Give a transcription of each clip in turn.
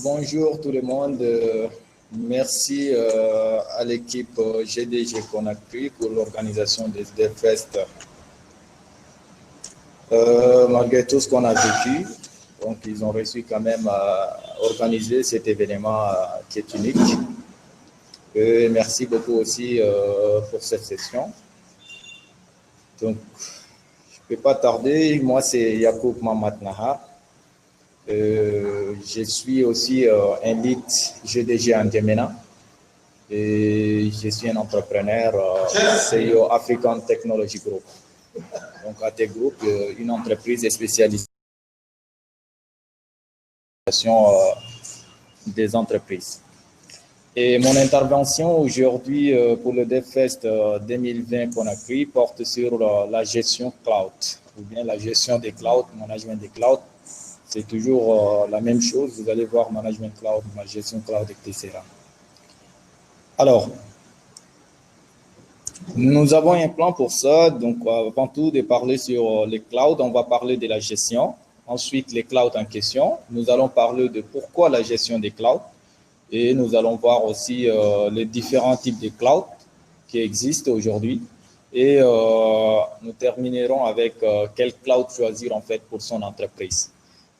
Bonjour tout le monde. Merci à l'équipe GDG Conakry pour l'organisation des DevFest. Malgré tout ce qu'on a vécu, donc ils ont réussi quand même à organiser cet événement qui est unique. Et merci beaucoup aussi pour cette session. Donc, je ne peux pas tarder. Moi, c'est Yacoub Mamatnaha. Je suis aussi un lead GDG en Djemena et je suis un entrepreneur CEO African Technology Group. Donc, AT Group, une entreprise spécialisée dans des entreprises. Et mon intervention aujourd'hui pour le DevFest 2020 Conakry porte sur la gestion cloud, ou bien la gestion des clouds, management des clouds. C'est toujours la même chose. Vous allez voir management cloud, gestion cloud, etc. Alors, nous avons un plan pour ça. Donc, avant tout, de parler sur les clouds, on va parler de la gestion. Ensuite, les clouds en question. Nous allons parler de pourquoi la gestion des clouds. Et nous allons voir aussi les différents types de clouds qui existent aujourd'hui. Et nous terminerons avec quel cloud choisir en fait pour son entreprise.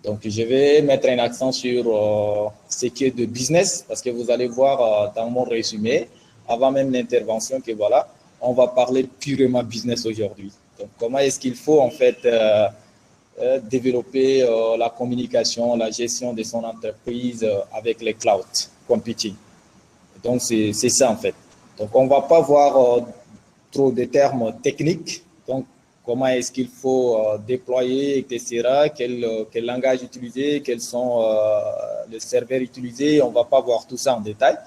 Donc, je vais mettre un accent sur ce qui est de business, parce que vous allez voir dans mon résumé, avant même l'intervention, que voilà, on va parler purement business aujourd'hui. Donc, comment est-ce qu'il faut en fait développer la communication, la gestion de son entreprise avec les clouds computing. Donc, c'est ça en fait. Donc, on ne va pas voir trop de termes techniques. Donc, comment est-ce qu'il faut déployer, etc., quel langage utiliser, quels sont les serveurs utilisés. On ne va pas voir tout ça en détail,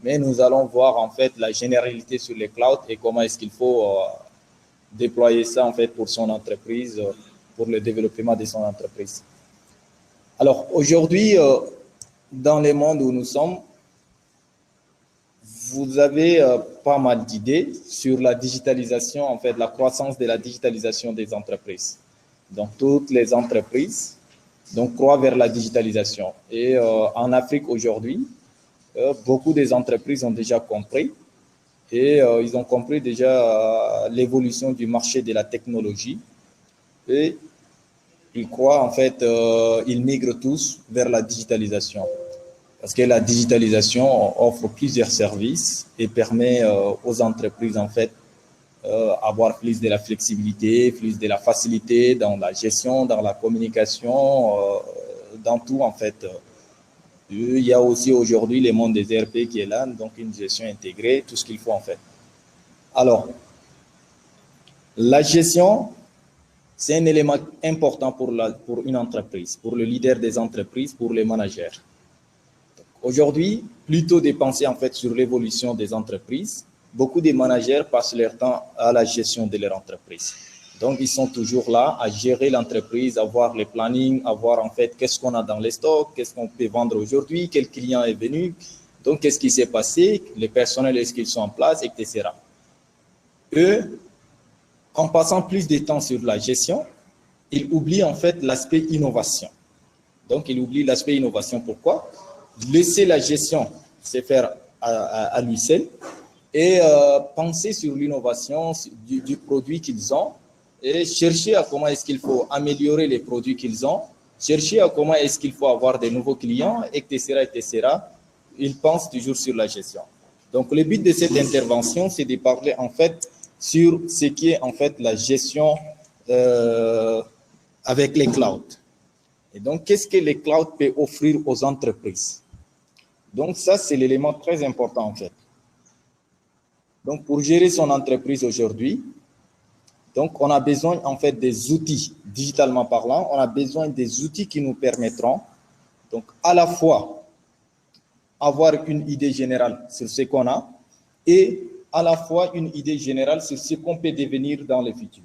mais nous allons voir en fait la généralité sur les clouds et comment est-ce qu'il faut déployer ça en fait pour son entreprise, pour le développement de son entreprise. Alors, aujourd'hui, dans le monde où nous sommes, vous avez pas mal d'idées sur la digitalisation, en fait, la croissance de la digitalisation des entreprises. Donc, toutes les entreprises croient vers la digitalisation. Et en Afrique aujourd'hui, beaucoup des entreprises ont déjà compris et ils ont compris déjà l'évolution du marché de la technologie et ils croient, en fait, ils migrent tous vers la digitalisation. Parce que la digitalisation offre plusieurs services et permet aux entreprises, en fait, avoir plus de la flexibilité, plus de la facilité dans la gestion, dans la communication, dans tout, en fait. Il y a aussi aujourd'hui le monde des ERP qui est là, donc une gestion intégrée, tout ce qu'il faut, en fait. Alors, la gestion, c'est un élément important pour une entreprise, pour le leader des entreprises, pour les managers. Aujourd'hui, plutôt de penser en fait sur l'évolution des entreprises, beaucoup de managers passent leur temps à la gestion de leur entreprise. Donc, ils sont toujours là à gérer l'entreprise, à voir les plannings, à voir en fait qu'est-ce qu'on a dans les stocks, qu'est-ce qu'on peut vendre aujourd'hui, quel client est venu, donc qu'est-ce qui s'est passé, les personnels, est-ce qu'ils sont en place, etc. Eux, en passant plus de temps sur la gestion, ils oublient en fait l'aspect innovation. Donc, ils oublient l'aspect innovation. Pourquoi? Laisser la gestion se faire à lui seul et penser sur l'innovation du produit qu'ils ont et chercher à comment est-ce qu'il faut améliorer les produits qu'ils ont, chercher à comment est-ce qu'il faut avoir de nouveaux clients, etc., etc. Ils pensent toujours sur la gestion. Donc, le but de cette intervention, c'est de parler en fait sur ce qui est en fait la gestion avec les clouds. Et donc, qu'est-ce que les clouds peuvent offrir aux entreprises? Donc, ça, c'est l'élément très important, en fait. Donc, pour gérer son entreprise aujourd'hui, donc, on a besoin, en fait, des outils, digitalement parlant, on a besoin des outils qui nous permettront, donc, à la fois, avoir une idée générale sur ce qu'on a et à la fois une idée générale sur ce qu'on peut devenir dans le futur.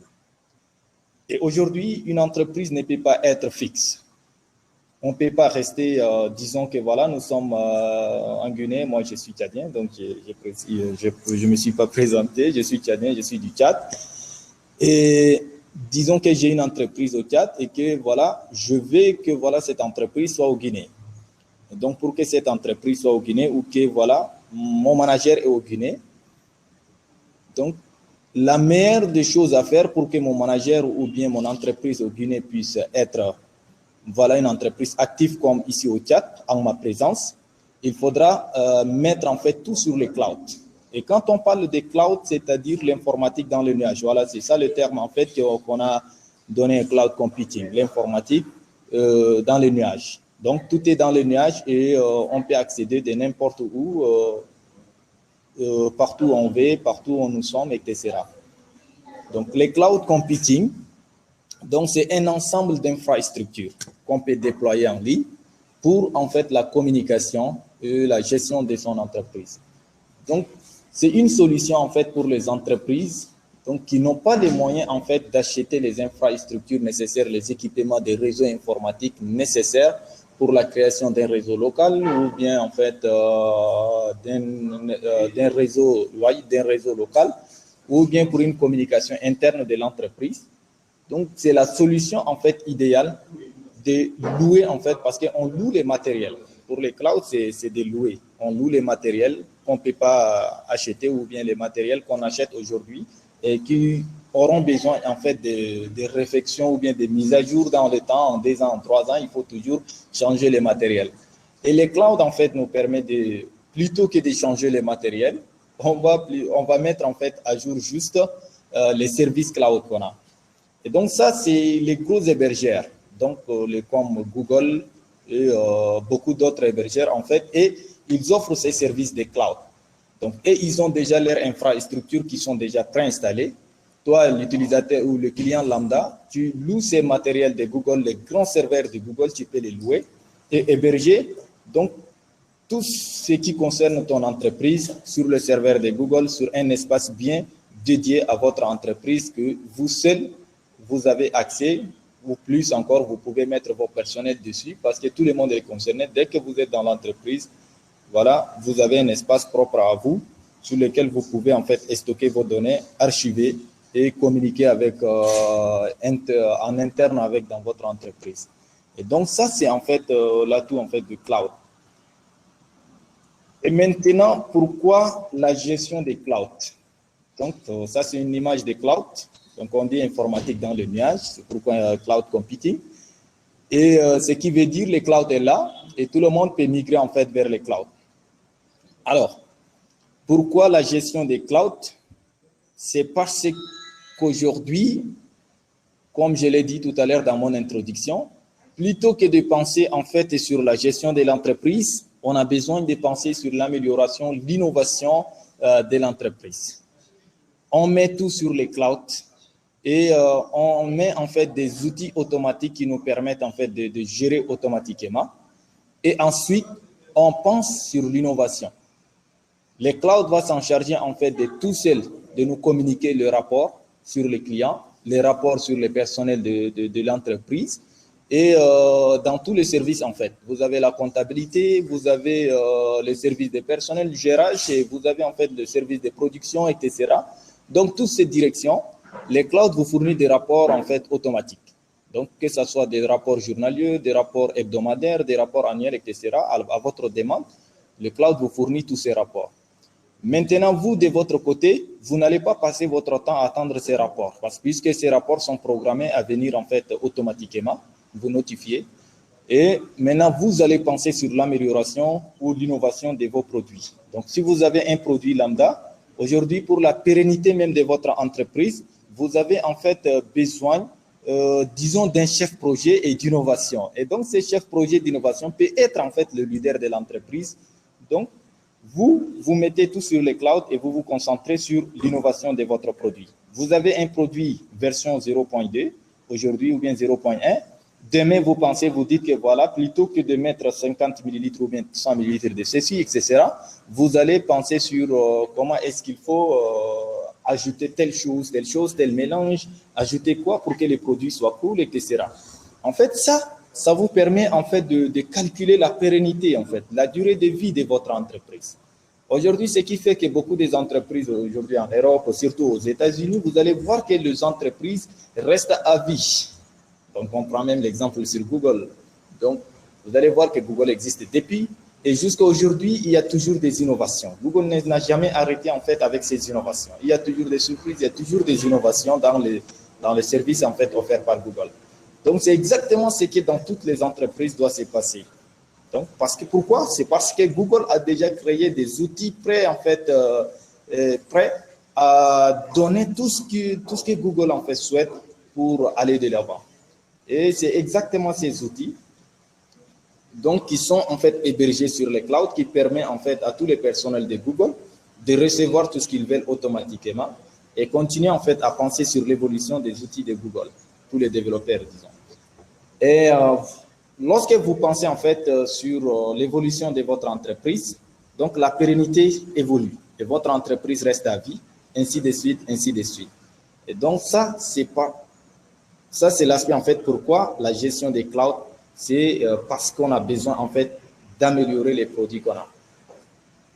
Et aujourd'hui, une entreprise ne peut pas être fixe. On ne peut pas rester, disons que voilà, nous sommes en Guinée, moi je suis tchadien, donc je ne me suis pas présenté, je suis tchadien, je suis du Tchad. Et disons que j'ai une entreprise au Tchad et que voilà, je veux que voilà, cette entreprise soit au Guinée. Et donc, pour que cette entreprise soit au Guinée ou que voilà, mon manager est au Guinée, donc la meilleure des choses à faire pour que mon manager ou bien mon entreprise au Guinée puisse être voilà, une entreprise active comme ici au Tchad, en ma présence, il faudra mettre en fait tout sur les clouds. Et quand on parle des clouds, c'est-à-dire l'informatique dans le nuage, voilà, c'est ça le terme en fait qu'on a donné cloud computing, l'informatique dans le nuage. Donc tout est dans le nuage et on peut accéder de n'importe où, partout où on veut, partout où nous sommes, etc. Donc les cloud computing, donc c'est un ensemble d'infrastructures qu'on peut déployer en ligne pour en fait la communication et la gestion de son entreprise. Donc c'est une solution en fait pour les entreprises donc qui n'ont pas les moyens en fait d'acheter les infrastructures nécessaires, les équipements des réseaux informatiques nécessaires pour la création d'un réseau local ou bien en fait d'un réseau local ou bien pour une communication interne de l'entreprise. Donc c'est la solution en fait idéale de louer en fait parce qu'on loue les matériels. Pour les clouds, c'est de louer. On loue les matériels qu'on ne peut pas acheter ou bien les matériels qu'on achète aujourd'hui et qui auront besoin en fait de réflexions ou bien de mises à jour dans le temps, en 2 ans, en 3 ans, il faut toujours changer les matériels. Et les clouds en fait nous permettent de, plutôt que de changer les matériels, on va mettre en fait à jour juste les services cloud qu'on a. Et donc ça, c'est les gros hébergeurs, donc comme Google et beaucoup d'autres hébergeurs en fait, et ils offrent ces services de cloud. Donc, et ils ont déjà leurs infrastructures qui sont déjà préinstallées. Toi, l'utilisateur ou le client lambda, tu loues ces matériels de Google, les grands serveurs de Google, tu peux les louer et héberger. Donc, tout ce qui concerne ton entreprise sur le serveur de Google, sur un espace bien dédié à votre entreprise que vous seul, vous avez accès, ou plus encore, vous pouvez mettre vos personnels dessus parce que tout le monde est concerné. Dès que vous êtes dans l'entreprise, voilà, vous avez un espace propre à vous sur lequel vous pouvez en fait stocker vos données, archiver et communiquer avec, en interne avec dans votre entreprise. Et donc ça, c'est en fait l'atout en fait du cloud. Et maintenant, pourquoi la gestion des clouds? Donc ça, c'est une image des clouds. Donc on dit informatique dans le nuage, c'est pourquoi cloud computing. Et ce qui veut dire le cloud est là et tout le monde peut migrer en fait vers les clouds. Alors, pourquoi la gestion des clouds? C'est parce qu'aujourd'hui, comme je l'ai dit tout à l'heure dans mon introduction, plutôt que de penser en fait sur la gestion de l'entreprise, on a besoin de penser sur l'amélioration, l'innovation de l'entreprise. On met tout sur les clouds et on met en fait des outils automatiques qui nous permettent en fait de gérer automatiquement. Et ensuite, on pense sur l'innovation. Les clouds vont s'en charger en fait de tout seul, de nous communiquer le rapport sur les clients, les rapports sur les personnels de l'entreprise et dans tous les services en fait. Vous avez la comptabilité, vous avez les services de personnel, du gérage et vous avez en fait le service de production, etc. Donc, toutes ces directions, les clouds vous fournissent des rapports en fait automatiques. Donc, que ce soit des rapports journaliers, des rapports hebdomadaires, des rapports annuels, etc. À votre demande, le cloud vous fournit tous ces rapports. Maintenant, vous, de votre côté, vous n'allez pas passer votre temps à attendre ces rapports, parce que puisque ces rapports sont programmés à venir en fait automatiquement, vous notifiez. Et maintenant, vous allez penser sur l'amélioration ou l'innovation de vos produits. Donc, si vous avez un produit lambda, aujourd'hui, pour la pérennité même de votre entreprise, vous avez en fait besoin, disons, d'un chef projet et d'innovation. Et donc, ce chef projet d'innovation peut être en fait le leader de l'entreprise. Donc, vous mettez tout sur les clouds et vous vous concentrez sur l'innovation de votre produit. Vous avez un produit version 0.2 aujourd'hui ou bien 0.1. Demain, vous pensez, vous dites que voilà, plutôt que de mettre 50 ml ou bien 100 ml de ceci, etc., vous allez penser sur comment est-ce qu'il faut ajouter telle chose, tel mélange, ajouter quoi pour que les produits soient cool, etc. En fait, ça vous permet en fait de calculer la pérennité, en fait, la durée de vie de votre entreprise. Aujourd'hui, ce qui fait que beaucoup des entreprises aujourd'hui en Europe, surtout aux États-Unis, vous allez voir que les entreprises restent à vie. Donc, on prend même l'exemple sur Google. Donc, vous allez voir que Google existe depuis et jusqu'à aujourd'hui, il y a toujours des innovations. Google n'a jamais arrêté en fait avec ses innovations. Il y a toujours des surprises, il y a toujours des innovations dans les services en fait offerts par Google. Donc, c'est exactement ce qui dans toutes les entreprises doit se passer. Donc, pourquoi? C'est parce que Google a déjà créé des outils prêts en fait, prêts à donner tout ce que Google en fait souhaite pour aller de l'avant. Et c'est exactement ces outils donc, qui sont en fait hébergés sur les clouds, qui permet en fait à tous les personnels de Google de recevoir tout ce qu'ils veulent automatiquement et continuer en fait à penser sur l'évolution des outils de Google, tous les développeurs, disons. Et lorsque vous pensez en fait sur l'évolution de votre entreprise, donc la pérennité évolue et votre entreprise reste à vie, ainsi de suite, ainsi de suite. Et donc ça, c'est l'aspect en fait pourquoi la gestion des clouds, c'est parce qu'on a besoin en fait d'améliorer les produits qu'on a.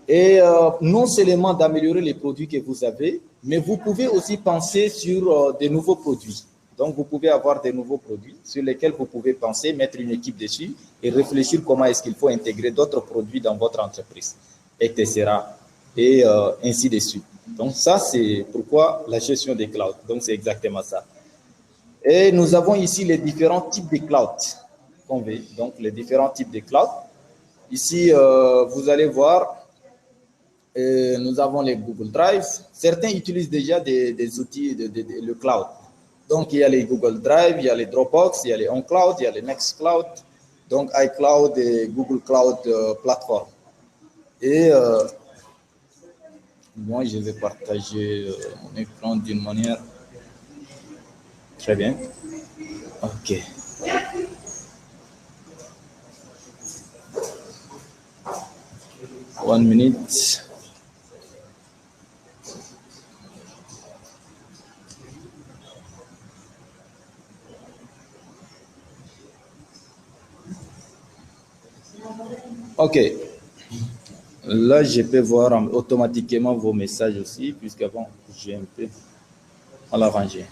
Et non seulement d'améliorer les produits que vous avez, mais vous pouvez aussi penser sur de nouveaux produits. Donc, vous pouvez avoir de nouveaux produits sur lesquels vous pouvez penser, mettre une équipe dessus et réfléchir comment est-ce qu'il faut intégrer d'autres produits dans votre entreprise, etc. Et ainsi de suite. Donc, ça, c'est pourquoi la gestion des clouds. Donc, c'est exactement ça. Et nous avons ici les différents types de clouds qu'on veut. Donc, les différents types de clouds. Ici, vous allez voir, nous avons les Google Drive. Certains utilisent déjà des outils le cloud. Donc, il y a les Google Drive, il y a les Dropbox, il y a les OnCloud, il y a les Nextcloud, donc iCloud et Google Cloud Platform. Et moi, je vais partager mon écran d'une manière très bien. OK. One minute. OK. Là, je peux voir automatiquement vos messages aussi, puisqu'avant, j'ai un peu à l'arranger.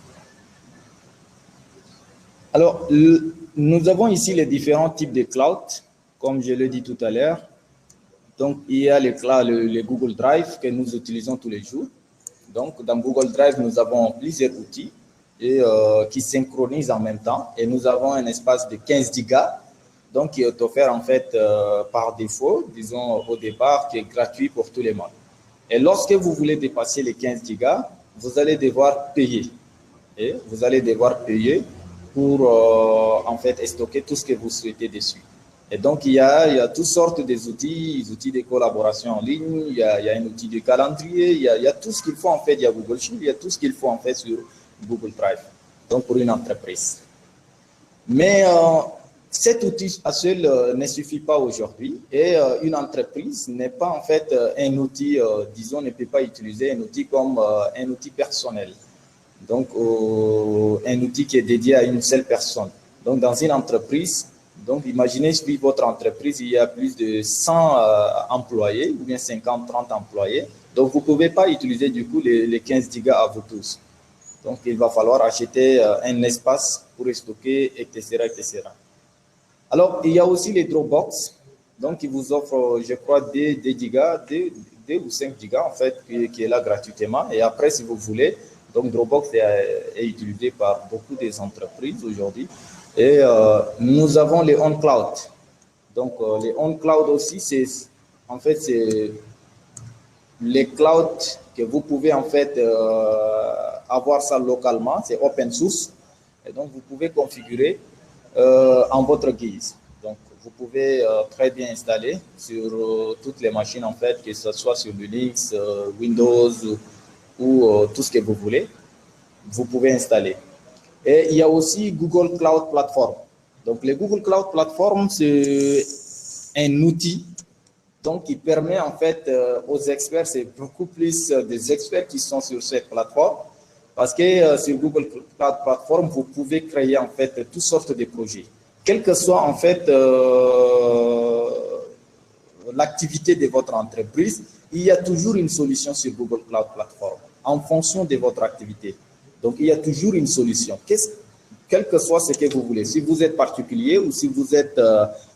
Alors, nous avons ici les différents types de cloud, comme je l'ai dit tout à l'heure. Donc, il y a les Google Drive que nous utilisons tous les jours. Donc, dans Google Drive, nous avons plusieurs outils qui synchronisent en même temps. Et nous avons un espace de 15 gigas, donc qui est offert en fait par défaut, disons au départ, qui est gratuit pour tout le monde. Et lorsque vous voulez dépasser les 15 gigas, vous allez devoir payer. Et vous allez devoir payer pour en fait stocker tout ce que vous souhaitez dessus. Et donc, il y a toutes sortes d'outils, outils de collaboration en ligne, il y a un outil de calendrier, il y a tout ce qu'il faut en fait, il y a Google Sheet, il y a tout ce qu'il faut en fait sur Google Drive, donc pour une entreprise. Mais cet outil à seul ne suffit pas aujourd'hui et une entreprise n'est pas en fait un outil, disons, ne peut pas utiliser un outil comme un outil personnel. Donc, un outil qui est dédié à une seule personne. Donc, dans une entreprise, donc imaginez si votre entreprise, il y a plus de 100 employés ou bien 50, 30 employés. Donc, vous ne pouvez pas utiliser du coup les 15 gigas à vous tous. Donc, il va falloir acheter un espace pour stocker, etc., etc. Alors, il y a aussi les Dropbox, donc qui vous offrent, je crois, des gigas, 2 ou 5 gigas en fait, qui est là gratuitement. Et après, si vous voulez, donc Dropbox est utilisé par beaucoup des entreprises aujourd'hui. Et nous avons les OnCloud. Donc, les OnCloud aussi, c'est les clouds que vous pouvez en fait avoir ça localement, c'est open source. Et donc, vous pouvez configurer en votre guise. Donc, vous pouvez très bien installer sur toutes les machines en fait, que ce soit sur Linux, Windows ou tout ce que vous voulez, vous pouvez installer. Et il y a aussi Google Cloud Platform. Donc, le Google Cloud Platform, c'est un outil donc, qui permet en fait aux experts, c'est beaucoup plus des experts qui sont sur cette plateforme, parce que sur Google Cloud Platform, vous pouvez créer en fait toutes sortes de projets, quelle que soit en fait l'activité de votre entreprise, il y a toujours une solution sur Google Cloud Platform en fonction de votre activité. Donc, il y a toujours une solution. Quel que soit ce que vous voulez, si vous êtes particulier ou si vous êtes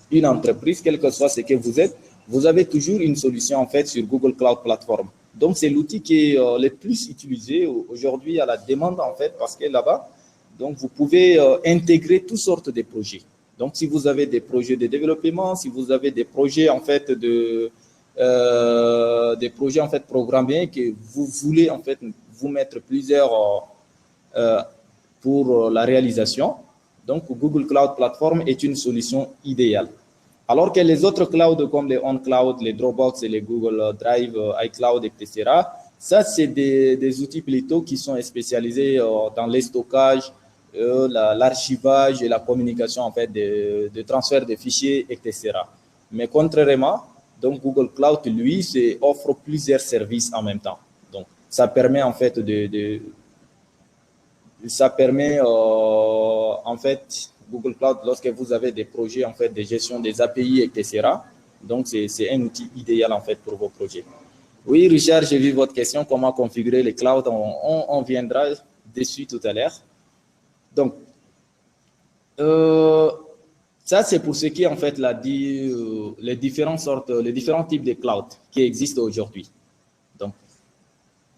une entreprise, quel que soit ce que vous êtes, vous avez toujours une solution en fait sur Google Cloud Platform. Donc, c'est l'outil qui est le plus utilisé aujourd'hui à la demande en fait parce que là-bas, donc vous pouvez intégrer toutes sortes de projets. Donc, si vous avez des projets de développement, si vous avez des projets en fait programmés que vous voulez en fait vous mettre plusieurs pour la réalisation, donc Google Cloud Platform est une solution idéale. Alors que les autres clouds comme les OnCloud, les Dropbox et les Google Drive, iCloud, etc., ça, c'est des outils plutôt qui sont spécialisés dans les stockages, l'archivage et la communication en fait de transfert de fichiers, etc. Mais contrairement, donc Google Cloud, lui, offre plusieurs services en même temps. Donc, ça permet en fait en fait, Google Cloud, lorsque vous avez des projets en fait de gestion des API, etc. Donc, c'est un outil idéal en fait pour vos projets. Oui, Richard, j'ai vu votre question, comment configurer les clouds. On viendra dessus tout à l'heure. Donc, ça, c'est pour ce qui est en fait les différents types de clouds qui existent aujourd'hui. Donc,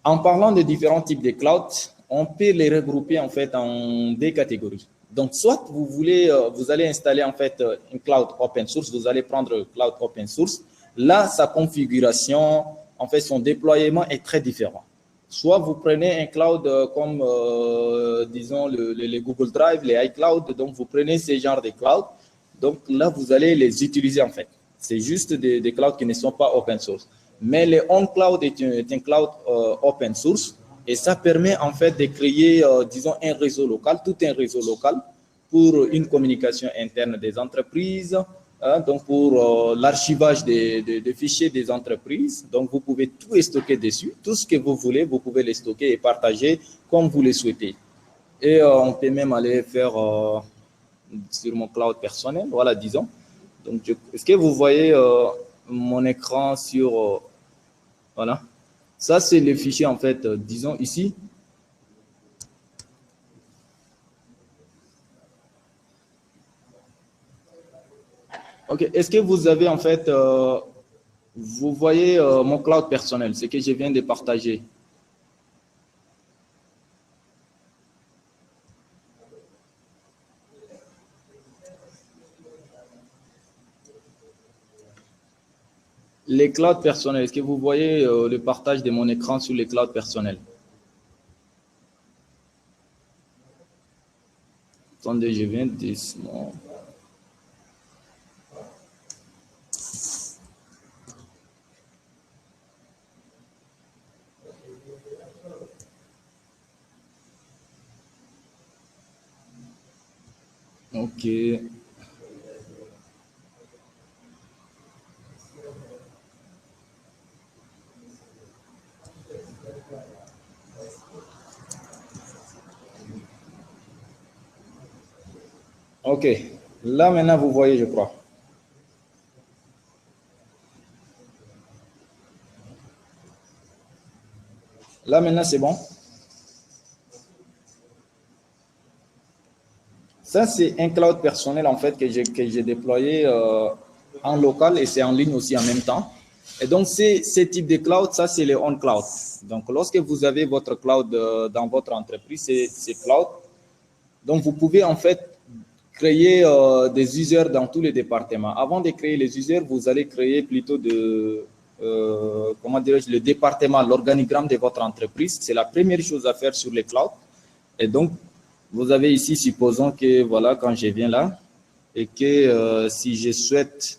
en parlant de différents types de clouds, on peut les regrouper en fait en des catégories. Donc, soit vous allez installer en fait une cloud open source, vous allez prendre le cloud open source. Là, sa configuration, en fait, son déploiement est très différent. Soit vous prenez un cloud comme, disons, les Google Drive, les iCloud. Donc, vous prenez ces genres de clouds. Donc, là, vous allez les utiliser en fait. C'est juste des clouds qui ne sont pas open source. Mais le OnCloud est un cloud open source. Et ça permet en fait de créer, disons, un réseau local, tout un réseau local pour une communication interne des entreprises, donc pour l'archivage des fichiers des entreprises. Donc, vous pouvez tout stocker dessus. Tout ce que vous voulez, vous pouvez les stocker et partager comme vous le souhaitez. Et on peut même aller faire sur mon cloud personnel, voilà, disons. Donc, est-ce que vous voyez mon écran sur... voilà. Ça, c'est le fichier, en fait, disons ici. OK. Est-ce que vous avez, en fait, vous voyez mon cloud personnel, ce que je viens de partager? Les clouds personnels, est-ce que vous voyez le partage de mon écran sur les clouds personnels? Attendez, je viens de... OK. OK. Là, maintenant, vous voyez, je crois. Là, maintenant, c'est bon. Ça, c'est un cloud personnel, en fait, que j'ai déployé en local et c'est en ligne aussi en même temps. Et donc, ce type de cloud, ça, c'est le on-cloud. Donc, lorsque vous avez votre cloud dans votre entreprise, c'est cloud. Donc, vous pouvez, en fait, créer des users dans tous les départements. Avant de créer les users, vous allez créer plutôt comment dirais-je, le département, l'organigramme de votre entreprise. C'est la première chose à faire sur les clouds. Et donc, vous avez ici, supposons que, voilà, quand je viens là, et que si je souhaite,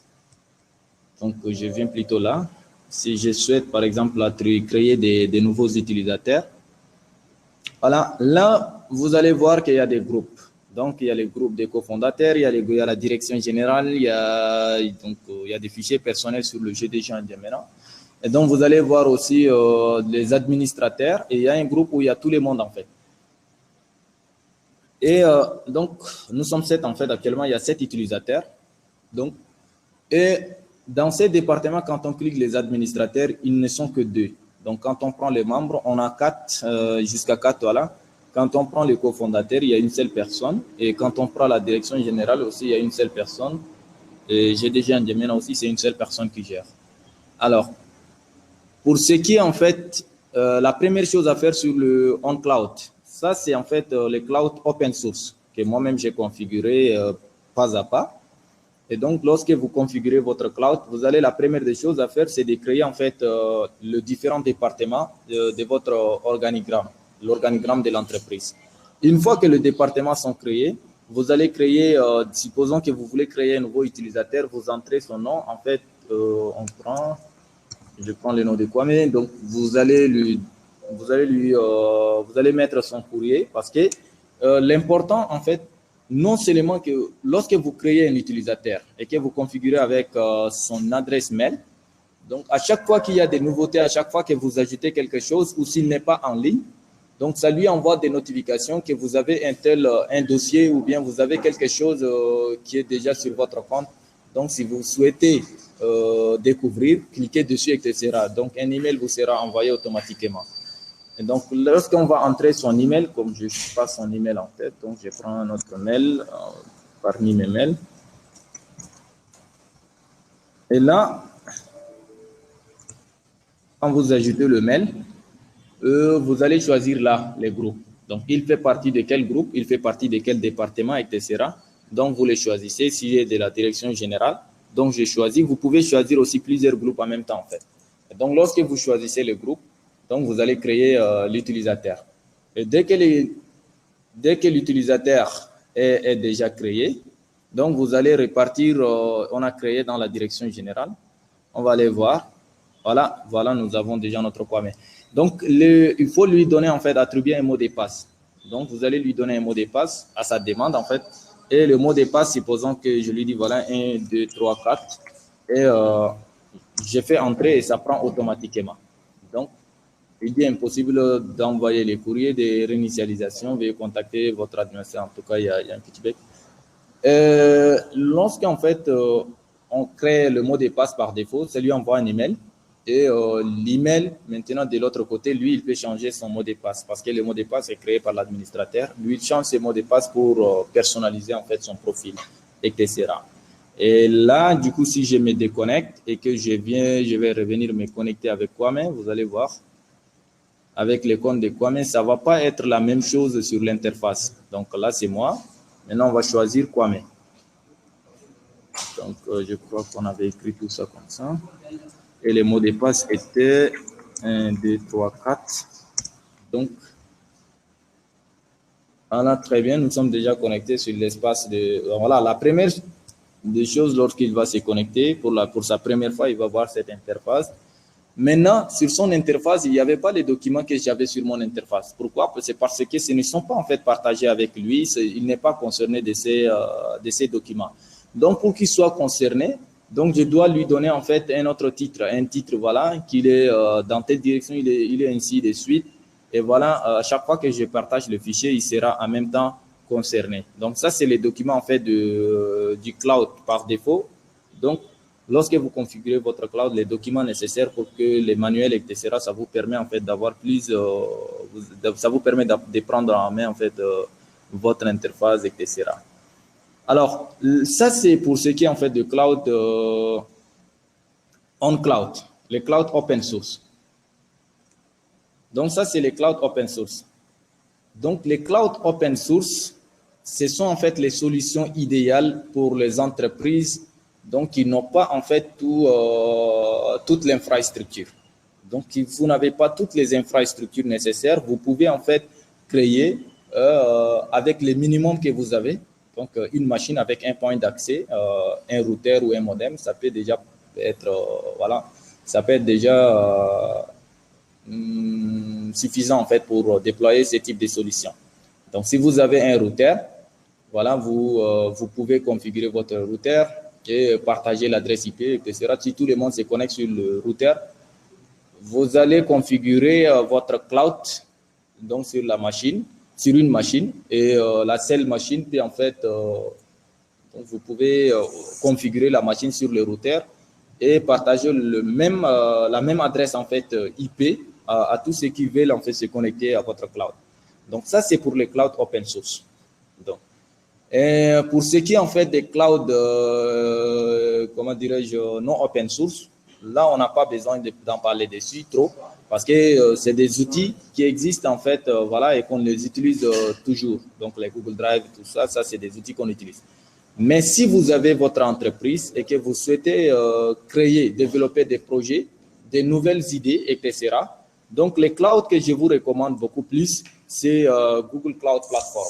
donc je viens plutôt là, si je souhaite, par exemple, créer des nouveaux utilisateurs, voilà, là, vous allez voir qu'il y a des groupes. Donc, il y a les groupes des cofondateurs, il y a la direction générale, il y a des fichiers personnels sur le GDG en maintenant. Et donc, vous allez voir aussi les administrateurs et il y a un groupe où il y a tout le monde en fait. Et donc, nous sommes 7 en fait actuellement, il y a 7 utilisateurs. Donc, et Dans ces départements, quand on clique les administrateurs, ils ne sont que 2. Donc, quand on prend les membres, on a 4, jusqu'à 4, voilà. Quand on prend les cofondateurs, il y a une seule personne. Et quand on prend la direction générale aussi, il y a une seule personne. Et GDG N'Djamena aussi, c'est une seule personne qui gère. Alors, pour ce qui est en fait, la première chose à faire sur le OnCloud, ça c'est en fait le cloud open source que moi-même j'ai configuré pas à pas. Et donc, lorsque vous configurez votre cloud, vous allez, la première des choses à faire, c'est de créer en fait le différent département de votre organigramme, l'organigramme de l'entreprise. Une fois que les départements sont créés, vous allez créer, supposons que vous voulez créer un nouveau utilisateur, vous entrez son nom, en fait, je prends le nom de Kwame, donc vous allez mettre son courrier parce que l'important, en fait, non seulement que lorsque vous créez un utilisateur et que vous configurez avec son adresse mail, donc à chaque fois qu'il y a des nouveautés, à chaque fois que vous ajoutez quelque chose ou s'il n'est pas en ligne, donc ça lui envoie des notifications que vous avez un dossier ou bien vous avez quelque chose qui est déjà sur votre compte. Donc si vous souhaitez découvrir, cliquez dessus, etc. Donc un email vous sera envoyé automatiquement. Et donc, lorsqu'on va entrer son email, comme je n'ai pas son email en tête, donc je prends un autre mail parmi mes mails. Et là, quand vous ajoutez le mail, vous allez choisir là les groupes. Donc, il fait partie de quel groupe, il fait partie de quel département, etc. Donc, vous les choisissez. S'il est de la direction générale, donc j'ai choisi. Vous pouvez choisir aussi plusieurs groupes en même temps, en fait. Et donc, lorsque vous choisissez le groupe, donc, vous allez créer l'utilisateur. Et dès que l'utilisateur est déjà créé, donc vous allez répartir, on a créé dans la direction générale. On va aller voir. Voilà, nous avons déjà notre Kwame. Donc, il faut lui donner, en fait, attribuer un mot de passe. Donc, vous allez lui donner un mot de passe à sa demande, en fait. Et le mot de passe, supposons que je lui dis, voilà, 1, 2, 3, 4. Et je fais entrer et ça prend automatiquement. Donc, il est impossible d'envoyer les courriers de réinitialisation. Veuillez contacter votre administrateur. En tout cas, il y a un petit bec. Lorsqu'en fait, on crée le mot de passe par défaut, ça lui envoie un email. Et l'email, maintenant, de l'autre côté, lui, il peut changer son mot de passe parce que le mot de passe est créé par l'administrateur. Lui, il change ses mots de passe pour personnaliser, en fait, son profil, etc. Et là, du coup, si je me déconnecte et que je vais revenir me connecter avec Kwame, vous allez voir. Avec les comptes de Kwame, ça ne va pas être la même chose sur l'interface. Donc là, c'est moi. Maintenant, on va choisir Kwame. Donc, je crois qu'on avait écrit tout ça comme ça. Et les mots de passe étaient 1, 2, 3, 4. Donc, voilà, très bien. Nous sommes déjà connectés sur l'espace de... Voilà, la première des choses, lorsqu'il va se connecter, pour sa première fois, il va voir cette interface. Maintenant, sur son interface, il n'y avait pas les documents que j'avais sur mon interface. Pourquoi? C'est parce que ce ne sont pas en fait partagés avec lui. Il n'est pas concerné de ces documents. Donc, pour qu'il soit concerné, donc je dois lui donner en fait un autre titre, un titre voilà, qu'il est dans telle direction, il est ainsi de suite. Et voilà, à chaque fois que je partage le fichier, il sera en même temps concerné. Donc ça, c'est les documents en fait du cloud par défaut. Donc, lorsque vous configurez votre cloud, les documents nécessaires pour que les manuels, etc., ça vous permet en fait d'avoir plus, ça vous permet de prendre en main en fait votre interface, etc. Alors, ça c'est pour ce qui est en fait de cloud on cloud, les clouds open source. Donc ça c'est les clouds open source. Donc les clouds open source, ce sont en fait les solutions idéales pour les entreprises donc qui n'ont pas en fait toute l'infrastructure. Donc vous n'avez pas toutes les infrastructures nécessaires, vous pouvez en fait créer avec le minimum que vous avez. Donc une machine avec un point d'accès, un routeur ou un modem, ça peut déjà être voilà, ça peut être déjà suffisant en fait pour déployer ce type de solution. Donc si vous avez un routeur, voilà, vous pouvez configurer votre routeur et partager l'adresse IP, etc. Si tout le monde se connecte sur le routeur, vous allez configurer votre cloud donc sur la machine, sur une machine, et la seule machine peut en fait donc vous pouvez configurer la machine sur le routeur et partager la même adresse en fait IP à tous ceux qui veulent en fait se connecter à votre cloud. Donc ça, c'est pour les clouds open source. Donc, et pour ce qui est en fait des clouds, comment dirais-je, non open source, là, on n'a pas besoin d'en parler dessus trop, parce que c'est des outils qui existent en fait, voilà, et qu'on les utilise toujours. Donc, les Google Drive, tout ça, ça c'est des outils qu'on utilise. Mais si vous avez votre entreprise et que vous souhaitez créer, développer des projets, des nouvelles idées, etc., donc les clouds que je vous recommande beaucoup plus, c'est Google Cloud Platform.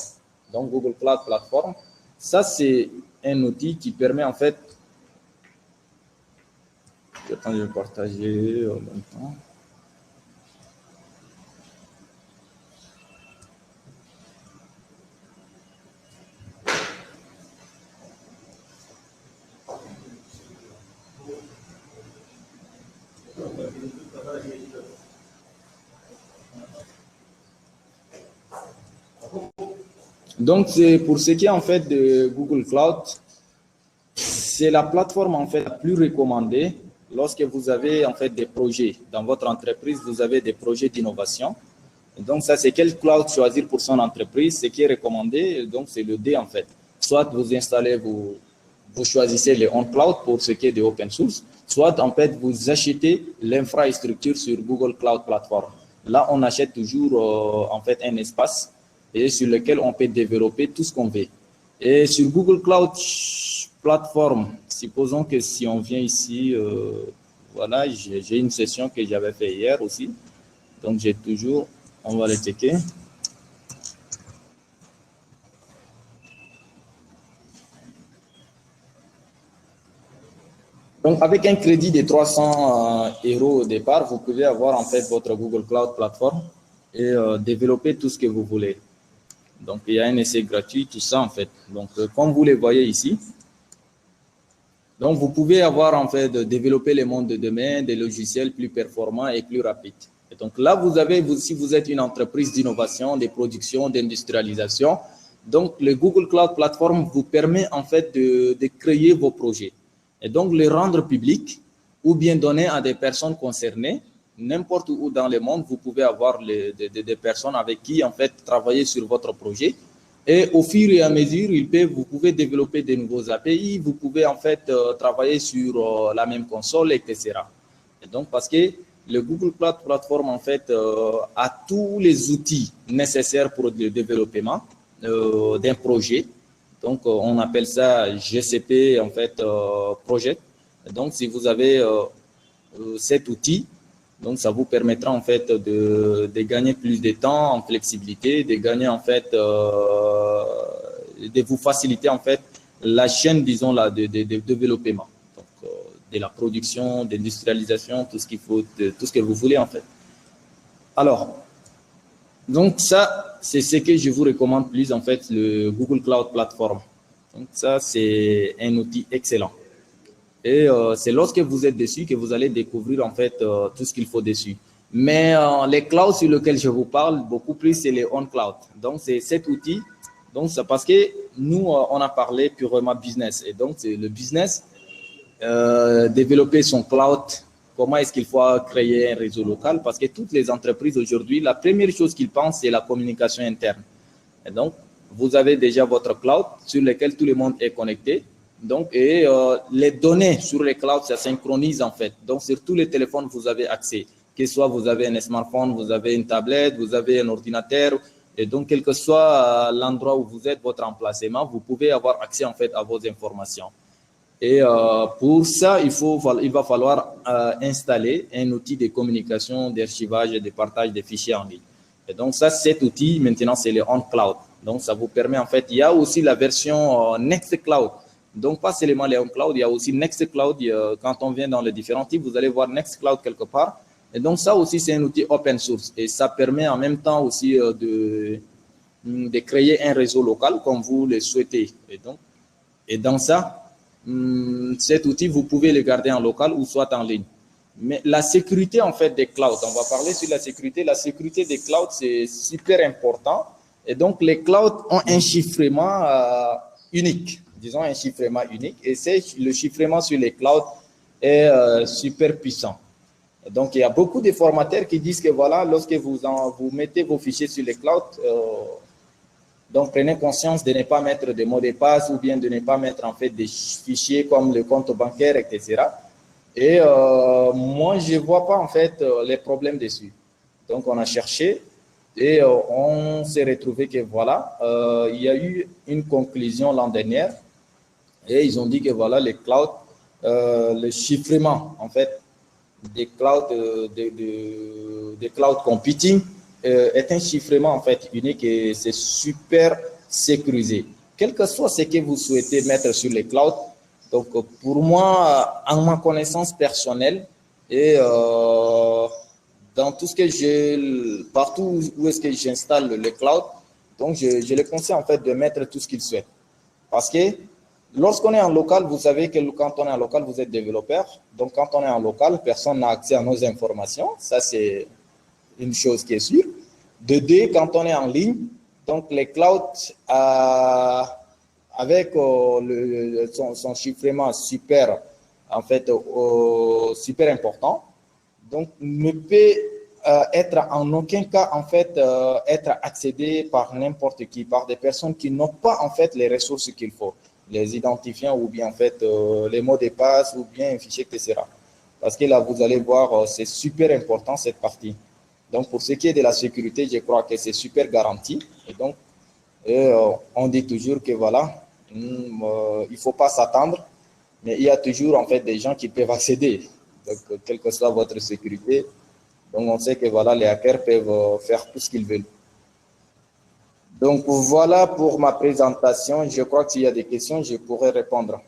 Donc, Google Cloud Platform, ça, c'est un outil qui permet en fait... J'attends de partager en même temps. Donc, c'est pour ce qui est en fait de Google Cloud, c'est la plateforme en fait la plus recommandée lorsque vous avez en fait des projets dans votre entreprise, vous avez des projets d'innovation. Donc, ça, c'est quel cloud choisir pour son entreprise, ce qui est recommandé. Donc, c'est le D en fait. Soit vous installez, vous choisissez le on-cloud pour ce qui est de open source, soit en fait vous achetez l'infrastructure sur Google Cloud Platform. Là, on achète toujours en fait un espace et sur lequel on peut développer tout ce qu'on veut. Et sur Google Cloud Platform, supposons que si on vient ici, voilà, j'ai une session que j'avais fait hier aussi. Donc, j'ai toujours, on va le checker. Donc, avec un crédit de 300 € au départ, vous pouvez avoir en fait votre Google Cloud Platform et développer tout ce que vous voulez. Donc, il y a un essai gratuit, tout ça en fait. Donc, comme vous le voyez ici, donc vous pouvez avoir en fait développer les mondes de demain, des logiciels plus performants et plus rapides. Et donc là, vous avez, si vous êtes une entreprise d'innovation, de production, d'industrialisation, donc le Google Cloud Platform vous permet en fait de créer vos projets et donc les rendre publics ou bien donner à des personnes concernées. N'importe où dans le monde, vous pouvez avoir des personnes avec qui en fait travailler sur votre projet. Et au fur et à mesure, vous pouvez développer de nouveaux API, vous pouvez en fait travailler sur la même console, etc. Et donc, parce que le Google Cloud Platform en fait a tous les outils nécessaires pour le développement d'un projet. Donc, on appelle ça GCP en fait Project. Donc, si vous avez cet outil, donc, ça vous permettra en fait de gagner plus de temps en flexibilité, de gagner en fait, de vous faciliter en fait la chaîne, disons là, de développement, donc de la production, d'industrialisation, tout ce qu'il faut, tout ce que vous voulez en fait. Alors, donc ça, c'est ce que je vous recommande plus en fait, le Google Cloud Platform. Donc ça, c'est un outil excellent. Et c'est lorsque vous êtes dessus que vous allez découvrir en fait tout ce qu'il faut dessus. Mais les clouds sur lesquels je vous parle beaucoup plus, c'est les on-cloud. Donc, c'est cet outil. Donc, c'est parce que nous, on a parlé purement business. Et donc, c'est le business, développer son cloud, comment est-ce qu'il faut créer un réseau local. Parce que toutes les entreprises aujourd'hui, la première chose qu'ils pensent, c'est la communication interne. Et donc, vous avez déjà votre cloud sur lequel tout le monde est connecté. Donc, et les données sur les clouds, ça synchronise en fait. Donc, sur tous les téléphones, vous avez accès. Que ce soit vous avez un smartphone, vous avez une tablette, vous avez un ordinateur. Et donc, quel que soit l'endroit où vous êtes, votre emplacement, vous pouvez avoir accès en fait à vos informations. Et pour ça, il va falloir installer un outil de communication, d'archivage et de partage des fichiers en ligne. Et donc, ça, cet outil, maintenant, c'est le on-cloud. Donc, ça vous permet en fait, il y a aussi la version Nextcloud. Donc, pas seulement les on-cloud, il y a aussi Nextcloud. Quand on vient dans les différents types, vous allez voir Nextcloud quelque part. Et donc, ça aussi, c'est un outil open source. Et ça permet en même temps aussi de créer un réseau local comme vous le souhaitez. Et dans ça, cet outil, vous pouvez le garder en local ou soit en ligne. Mais la sécurité, en fait, des clouds, on va parler sur la sécurité. La sécurité des clouds, c'est super important. Et donc, les clouds ont un chiffrement unique. Disons un chiffrement unique, et c'est le chiffrement sur les clouds est super puissant. Donc, il y a beaucoup de formateurs qui disent que voilà, lorsque vous mettez vos fichiers sur les clouds, donc prenez conscience de ne pas mettre de mots de passe ou bien de ne pas mettre en fait des fichiers comme le compte bancaire, etc. Et moi, je ne vois pas en fait les problèmes dessus. Donc, on a cherché et on s'est retrouvé que voilà, il y a eu une conclusion l'an dernier et ils ont dit que voilà, les clouds, le chiffrement en fait des clouds, de cloud computing est un chiffrement en fait unique et c'est super sécurisé. Quel que soit ce que vous souhaitez mettre sur les clouds, donc pour moi, en ma connaissance personnelle et dans tout ce que je, partout où est-ce que j'installe le cloud, donc je le conseille en fait de mettre tout ce qu'il souhaite. Parce que lorsqu'on est en local, vous savez que quand on est en local, vous êtes développeur. Donc, quand on est en local, personne n'a accès à nos informations. Ça, c'est une chose qui est sûre. De deux, quand on est en ligne, donc les clouds, avec son chiffrement super, en fait, super important, donc ne peut être en aucun cas, en fait, être accédé par n'importe qui, par des personnes qui n'ont pas, en fait, les ressources qu'il faut, les identifiants ou bien, en fait, les mots de passe ou bien un fichier, etc. Parce que là, vous allez voir, c'est super important, cette partie. Donc, pour ce qui est de la sécurité, je crois que c'est super garanti. Et donc, on dit toujours que voilà, il ne faut pas s'attendre, mais il y a toujours, en fait, des gens qui peuvent accéder. Donc, quelle que soit votre sécurité, donc on sait que voilà, les hackers peuvent faire tout ce qu'ils veulent. Donc voilà pour ma présentation. Je crois que s'il y a des questions, je pourrais répondre.